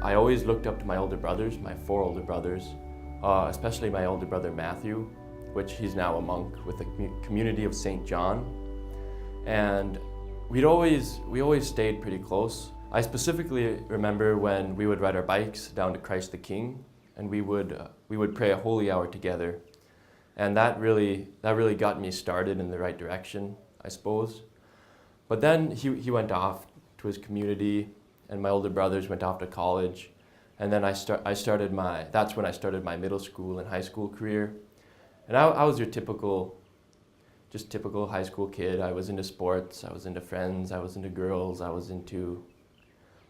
I always looked up to my older brothers, my 4 older brothers, especially my older brother Matthew, which he's now a monk with the community of St. John. And we always stayed pretty close. I specifically remember when we would ride our bikes down to Christ the King, and we would pray a holy hour together. And that really got me started in the right direction, I suppose. But then he went off to his community, and my older brothers went off to college. And then that's when I started my middle school and high school career. And I was your typical high school kid. I was into sports, I was into friends, I was into girls, I was into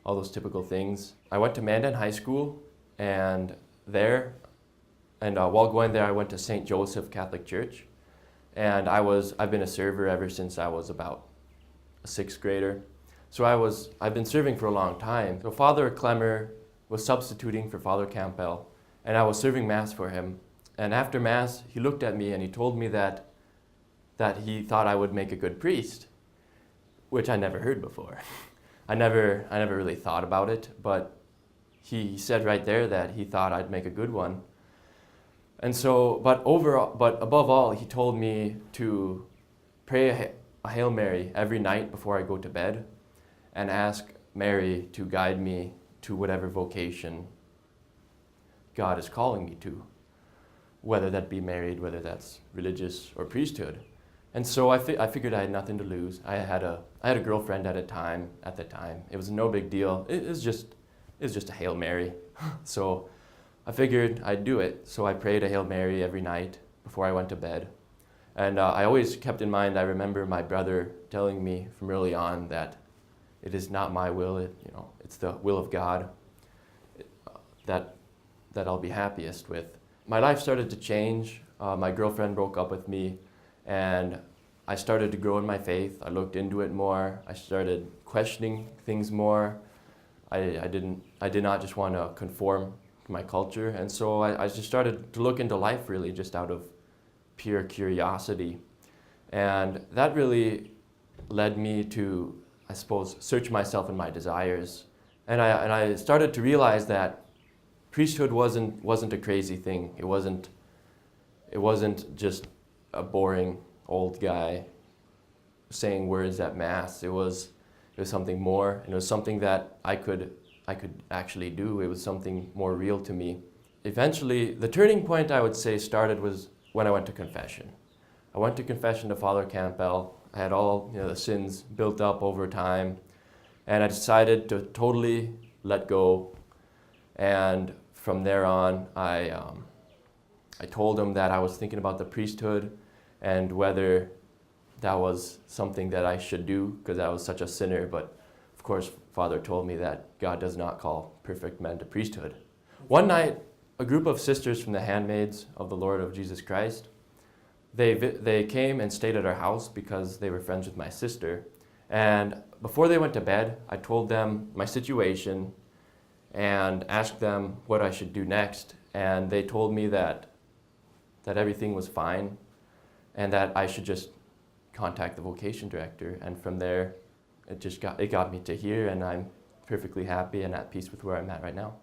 all those typical things. I went to Mandan High School, and while going there, I went to St. Joseph Catholic Church. And I've been a server ever since I was about a 6th grader. So I've been serving for a long time. So Father Clemmer was substituting for Father Campbell, and I was serving Mass for him. And after Mass, he looked at me and he told me that he thought I would make a good priest, which I never heard before. I never really thought about it, but he said right there that he thought I'd make a good one. And so, but above all, he told me to pray a Hail Mary every night before I go to bed, and ask Mary to guide me to whatever vocation God is calling me to, whether that be married, whether that's religious or priesthood. And so I figured I had nothing to lose. I had a girlfriend at the time. It was no big deal. It was just a Hail Mary. So I figured I'd do it. So I prayed a Hail Mary every night before I went to bed. And I always kept in mind, I remember my brother telling me from early on that it is not my will, it's the will of God that I'll be happiest with. My life started to change. My girlfriend broke up with me, and I started to grow in my faith. I looked into it more. I started questioning things more. I did not just want to conform to my culture, and so I just started to look into life really just out of pure curiosity. And that really led me to, I suppose, search myself and my desires. And I started to realize that priesthood wasn't a crazy thing. It wasn't just a boring old guy saying words at Mass. It was something more, and it was something that I could actually do. It was something more real to me. Eventually, the turning point I would say started was when I went to confession. I went to confession to Father Campbell. I had all the sins built up over time, and I decided to totally let go. And from there on, I told him that I was thinking about the priesthood and whether that was something that I should do because I was such a sinner. But of course, Father told me that God does not call perfect men to priesthood. One night, a group of sisters from the Handmaids of the Lord of Jesus Christ, they came and stayed at our house because they were friends with my sister. And before they went to bed, I told them my situation and asked them what I should do next. And they told me that everything was fine and that I should just contact the vocation director. And from there, it got me to here, and I'm perfectly happy and at peace with where I'm at right now.